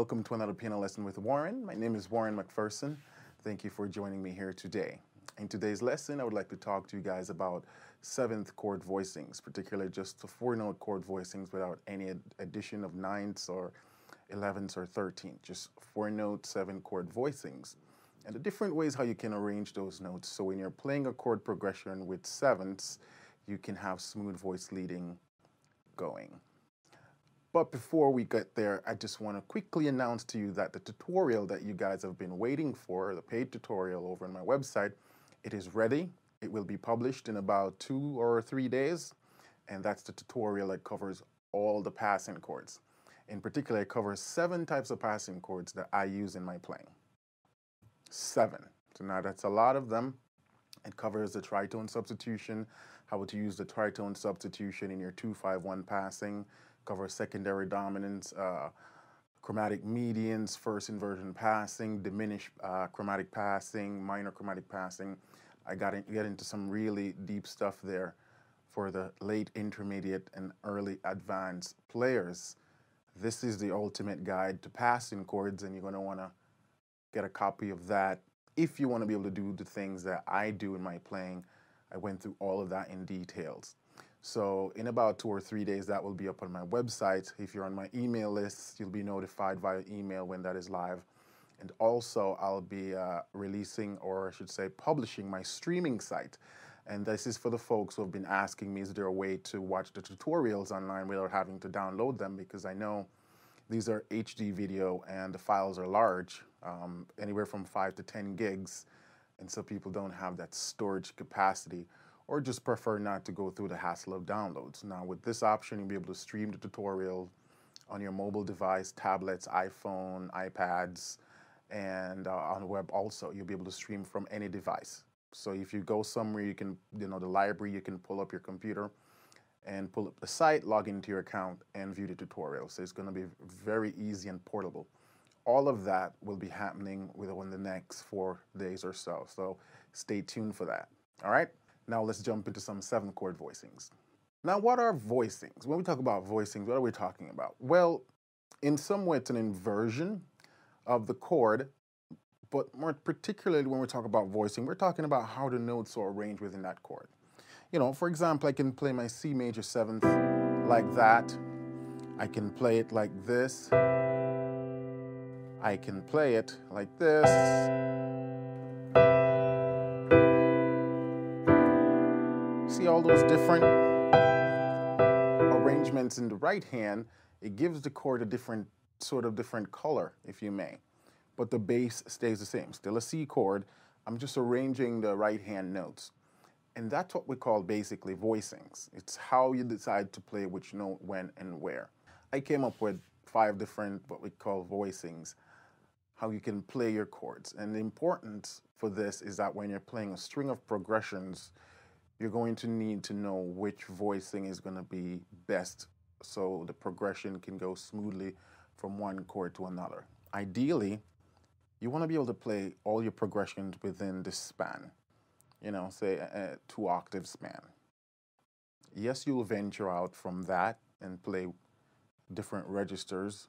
welcome to another piano lesson with Warren. My name is Warren McPherson. Thank you for joining me here today. In today's lesson, I would like to talk to you guys about seventh chord voicings, particularly just the 4-note chord voicings without any addition of ninths or 11ths or 13ths, just 4-note 7-chord voicings. And the different ways how you can arrange those notes. So when you're playing a chord progression with sevenths, you can have smooth voice leading going. But before we get there, I just want to quickly announce to you that the tutorial that you guys have been waiting for, the paid tutorial over on my website, it is ready. It will be published in about 2 or 3 days. And that's the tutorial that covers all the passing chords. In particular, it covers 7 types of passing chords that I use in my playing. 7. So now that's a lot of them. It covers the tritone substitution, how to use the tritone substitution in your 2-5-1 passing, covers secondary dominants, chromatic medians, first inversion passing, diminished chromatic passing, minor chromatic passing. I get into some really deep stuff there for the late intermediate and early advanced players. This is the ultimate guide to passing chords, and you're going to want to get a copy of that if you want to be able to do the things that I do in my playing. I went through all of that in details. So in about 2 or 3 days, that will be up on my website. If you're on my email list, you'll be notified via email when that is live. And also, I'll be releasing, or I should say, publishing my streaming site. And this is for the folks who have been asking me, is there a way to watch the tutorials online without having to download them? Because I know these are HD video and the files are large, anywhere from 5 to 10 gigs. And so people don't have that storage capacity, or just prefer not to go through the hassle of downloads. Now with this option, you'll be able to stream the tutorial on your mobile device, tablets, iPhone, iPads, and on the web also. You'll be able to stream from any device. So if you go somewhere, you can, the library, you can pull up your computer and pull up the site, log into your account, and view the tutorial. So it's going to be very easy and portable. All of that will be happening within the next 4 days or so. So stay tuned for that. All right? Now let's jump into some 7-chord voicings. Now, what are voicings? When we talk about voicings, what are we talking about? Well, in some way, it's an inversion of the chord, but more particularly when we talk about voicing, we're talking about how the notes are arranged within that chord. You know, for example, I can play my C major 7th like that. I can play it like this. I can play it like this. See all those different arrangements in the right hand? It gives the chord a different color, if you may. But the bass stays the same. Still a C chord. I'm just arranging the right hand notes. And that's what we call basically voicings. It's how you decide to play which note, when, and where. I came up with 5 different what we call voicings, how you can play your chords. And the importance for this is that when you're playing a string of progressions, you're going to need to know which voicing is going to be best so the progression can go smoothly from one chord to another. Ideally, you want to be able to play all your progressions within this span, you know, say a 2-octave span. Yes, you'll venture out from that and play different registers,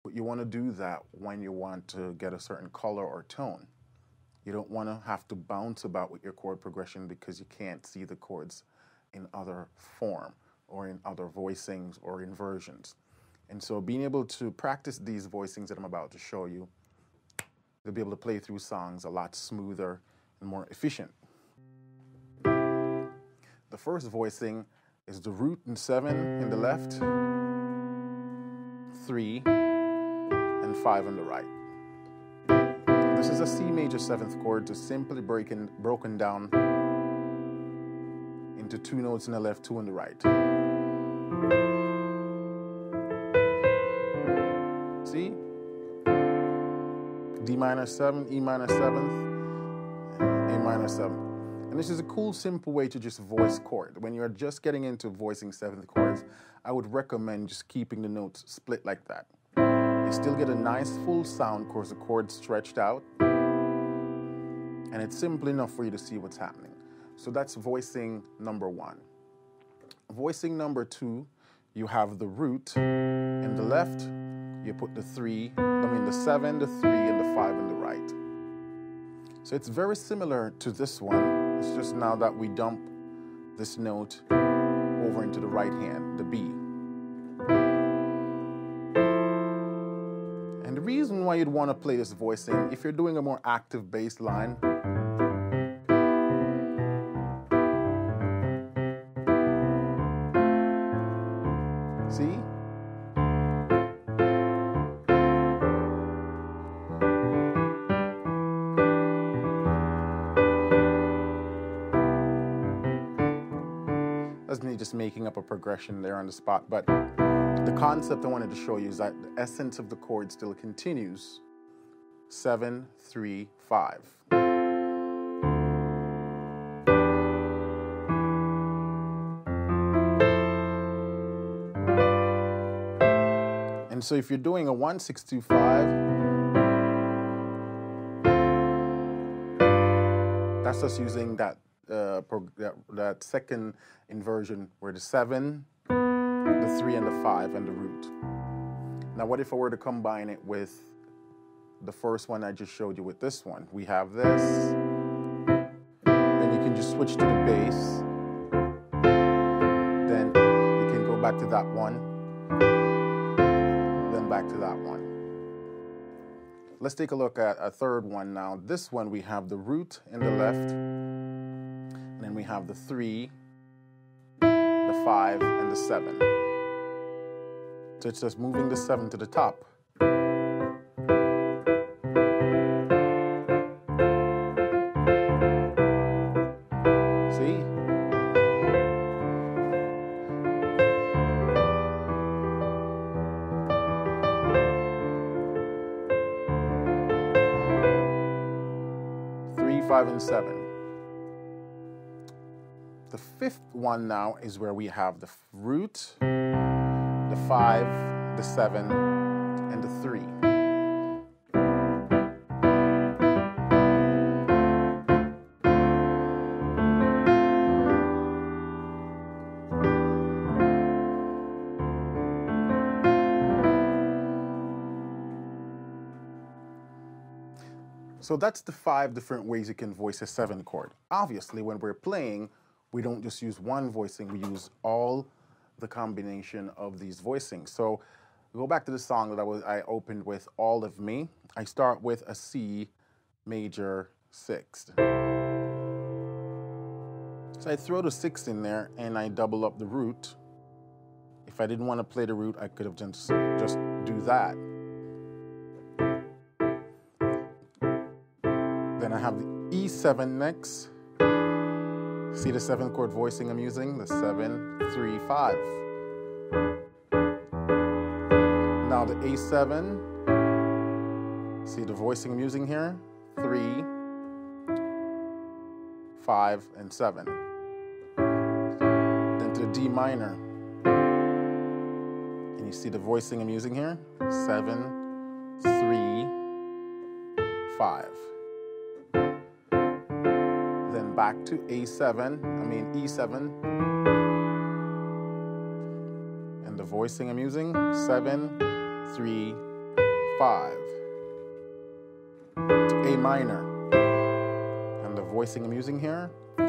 but you want to do that when you want to get a certain color or tone. You don't want to have to bounce about with your chord progression because you can't see the chords in other form or in other voicings or inversions. And so being able to practice these voicings that I'm about to show you, you'll be able to play through songs a lot smoother and more efficient. The first voicing is the root and 7 in the left, 3, and 5 on the right. This is a C major 7th chord, just simply broken down into 2 notes in the left, 2 on the right. See? D minor 7, E minor 7th, A minor 7th. And this is a cool, simple way to just voice chord. When you're just getting into voicing 7th chords, I would recommend just keeping the notes split like that. You still get a nice full sound, of course the chord's stretched out, and it's simple enough for you to see what's happening. So that's voicing number 1. Voicing number 2, you have the root in the left, you put the 3, the 7, the 3, and the 5 on the right. So it's very similar to this one. It's just now that we dump this note over into the right hand, the B. And the reason why you'd want to play this voicing, if you're doing a more active bass line, see? That's me just making up a progression there on the spot, but the concept I wanted to show you is that the essence of the chord still continues. 7, 3, 5. And so if you're doing a 1, 6, 2, 5, that's just using that that second inversion where the 7, the 3, and the 5, and the root. Now what if I were to combine it with the first one I just showed you with this one? We have this, then you can just switch to the bass, then you can go back to that one, then back to that one. Let's take a look at a third one now. This one we have the root in the left, and then we have the 3, the 5, and the 7. So it's just moving the 7 to the top. See? Three, 5, and 7. The fifth one now is where we have the root, the 5, the 7, and the 3. So that's the 5 different ways you can voice a 7 chord. Obviously, when we're playing, we don't just use one voicing, we use all the combination of these voicings. So go back to the song that I opened with, All of Me. I start with a C major 6th. So I throw the 6 in there and I double up the root. If I didn't want to play the root, I could have just do that. Then I have the E7 next. See the 7 chord voicing I'm using? The 7, 3, 5. Now the A7. See the voicing I'm using here? 3, 5, and 7. Then to the D minor. And you see the voicing I'm using here? 7, 3, 5. Then back to E7, and the voicing I'm using, 7, 3, 5. To A minor, and the voicing I'm using here, 5,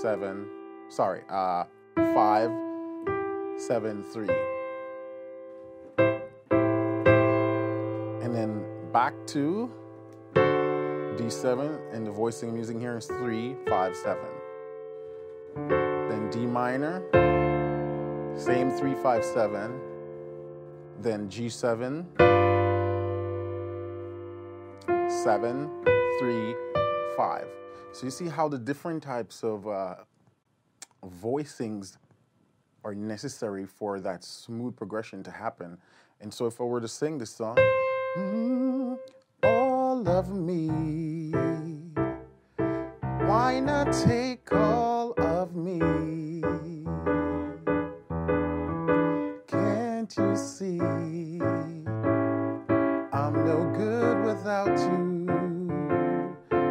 7, 3. And then back to D7, and the voicing I'm using here is 3, 5, 7. Then D minor, same 3, 5, 7. Then G7, 7, 3, 5. So you see how the different types of voicings are necessary for that smooth progression to happen. And so if I were to sing this song, all of me, why not take all of me? Can't you see I'm no good without you?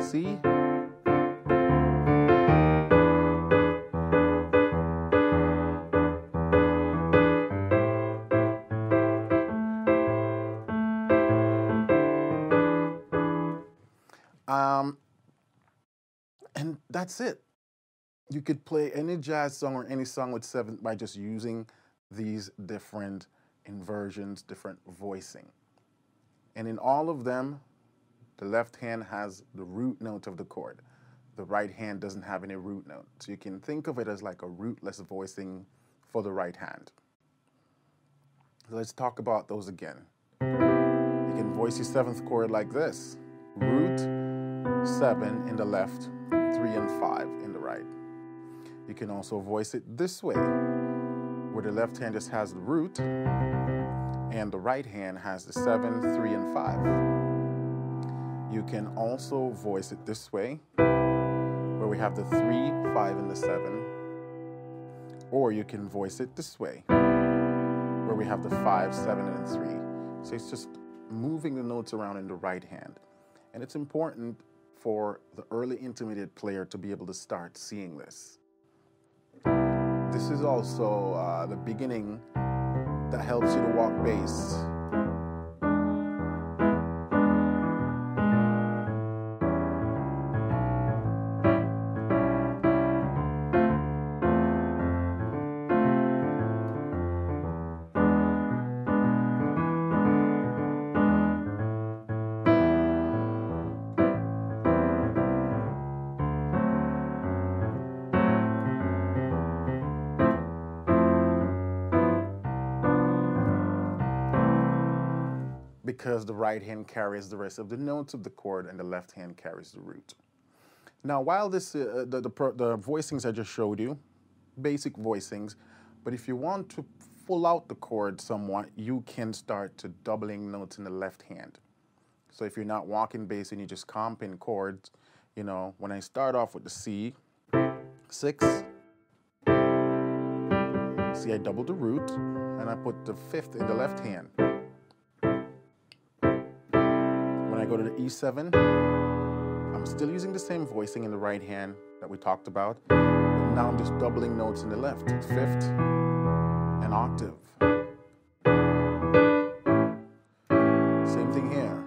See? that's it. You could play any jazz song or any song with seventh by just using these different inversions, different voicing. And in all of them, the left hand has the root note of the chord. The right hand doesn't have any root note. So you can think of it as like a rootless voicing for the right hand. So let's talk about those again. You can voice your seventh chord like this. Root, 7 in the left, 3 and 5 in the right. You can also voice it this way, where the left hand just has the root, and the right hand has the 7, 3, and 5. You can also voice it this way, where we have the 3, 5, and the 7. Or you can voice it this way, where we have the 5, 7, and 3. So it's just moving the notes around in the right hand. And it's important for the early intermediate player to be able to start seeing this. This is also the beginning that helps you to walk bass. Because the right hand carries the rest of the notes of the chord and the left hand carries the root. Now, while this the voicings I just showed you, basic voicings, but if you want to full out the chord somewhat, you can start to doubling notes in the left hand. So if you're not walking bass and you just comping chords, you know, when I start off with the C, 6, see I double the root, and I put the 5th in the left hand. When I go to the E7, I'm still using the same voicing in the right hand that we talked about, but now I'm just doubling notes in the left, 5th, and octave. Same thing here.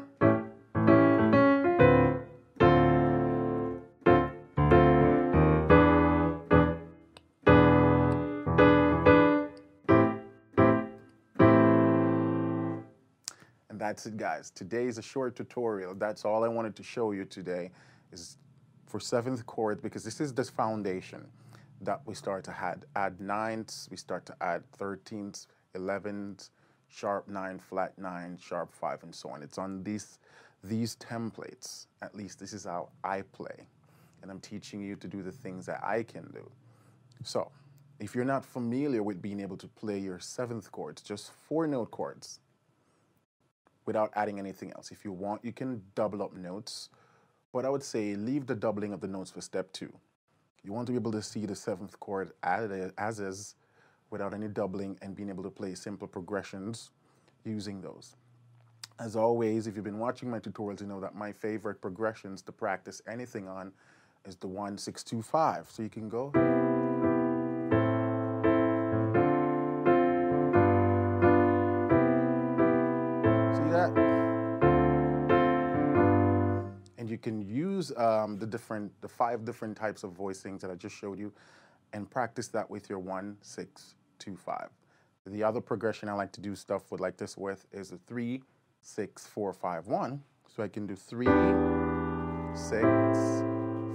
And that's it, guys. Today is a short tutorial. That's all I wanted to show you today is for 7th chord, because this is the foundation that we start to add ninths, we start to add 13ths, 11ths, sharp 9, flat 9, sharp 5, and so on. It's on these templates. At least this is how I play. And I'm teaching you to do the things that I can do. So if you're not familiar with being able to play your 7th chords, just 4-note chords, without adding anything else. If you want, you can double up notes, but I would say leave the doubling of the notes for step 2. You want to be able to see the 7th chord as is, without any doubling, and being able to play simple progressions using those. As always, if you've been watching my tutorials, you know that my favorite progressions to practice anything on is the 1, 6, 2, 5. So you can go. And you can use the 5 different types of voicings that I just showed you and practice that with your 1, 6, 2, 5. The other progression I like to do stuff with like this with is a 3, 6, 4, 5, 1. So I can do 3, 6,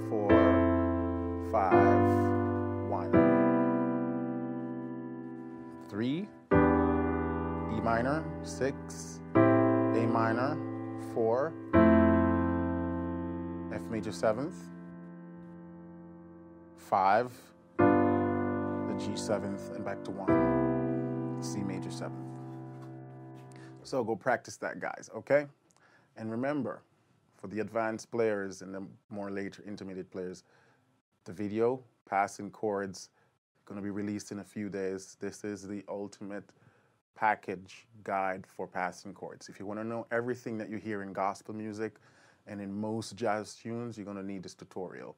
4, 5, 1. 3, E minor, 6, A minor, 4, F major 7th, 5, the G 7th, and back to 1, C major 7th. So go practice that, guys, okay? And remember, for the advanced players and the more later intermediate players, the video, Passing Chords, going to be released in a few days. This is the ultimate package guide for passing chords. If you want to know everything that you hear in gospel music and in most jazz tunes, you're going to need this tutorial.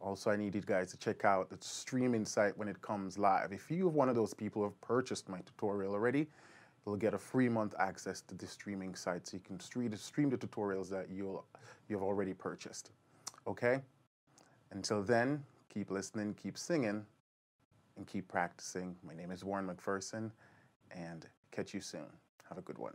Also, I need you guys to check out the streaming site when it comes live. If you're one of those people who have purchased my tutorial already, you'll get a free month access to the streaming site, so you can stream the tutorials that you've already purchased. Okay? Until then, keep listening, keep singing, and keep practicing. My name is Warren McPherson, and catch you soon. Have a good one.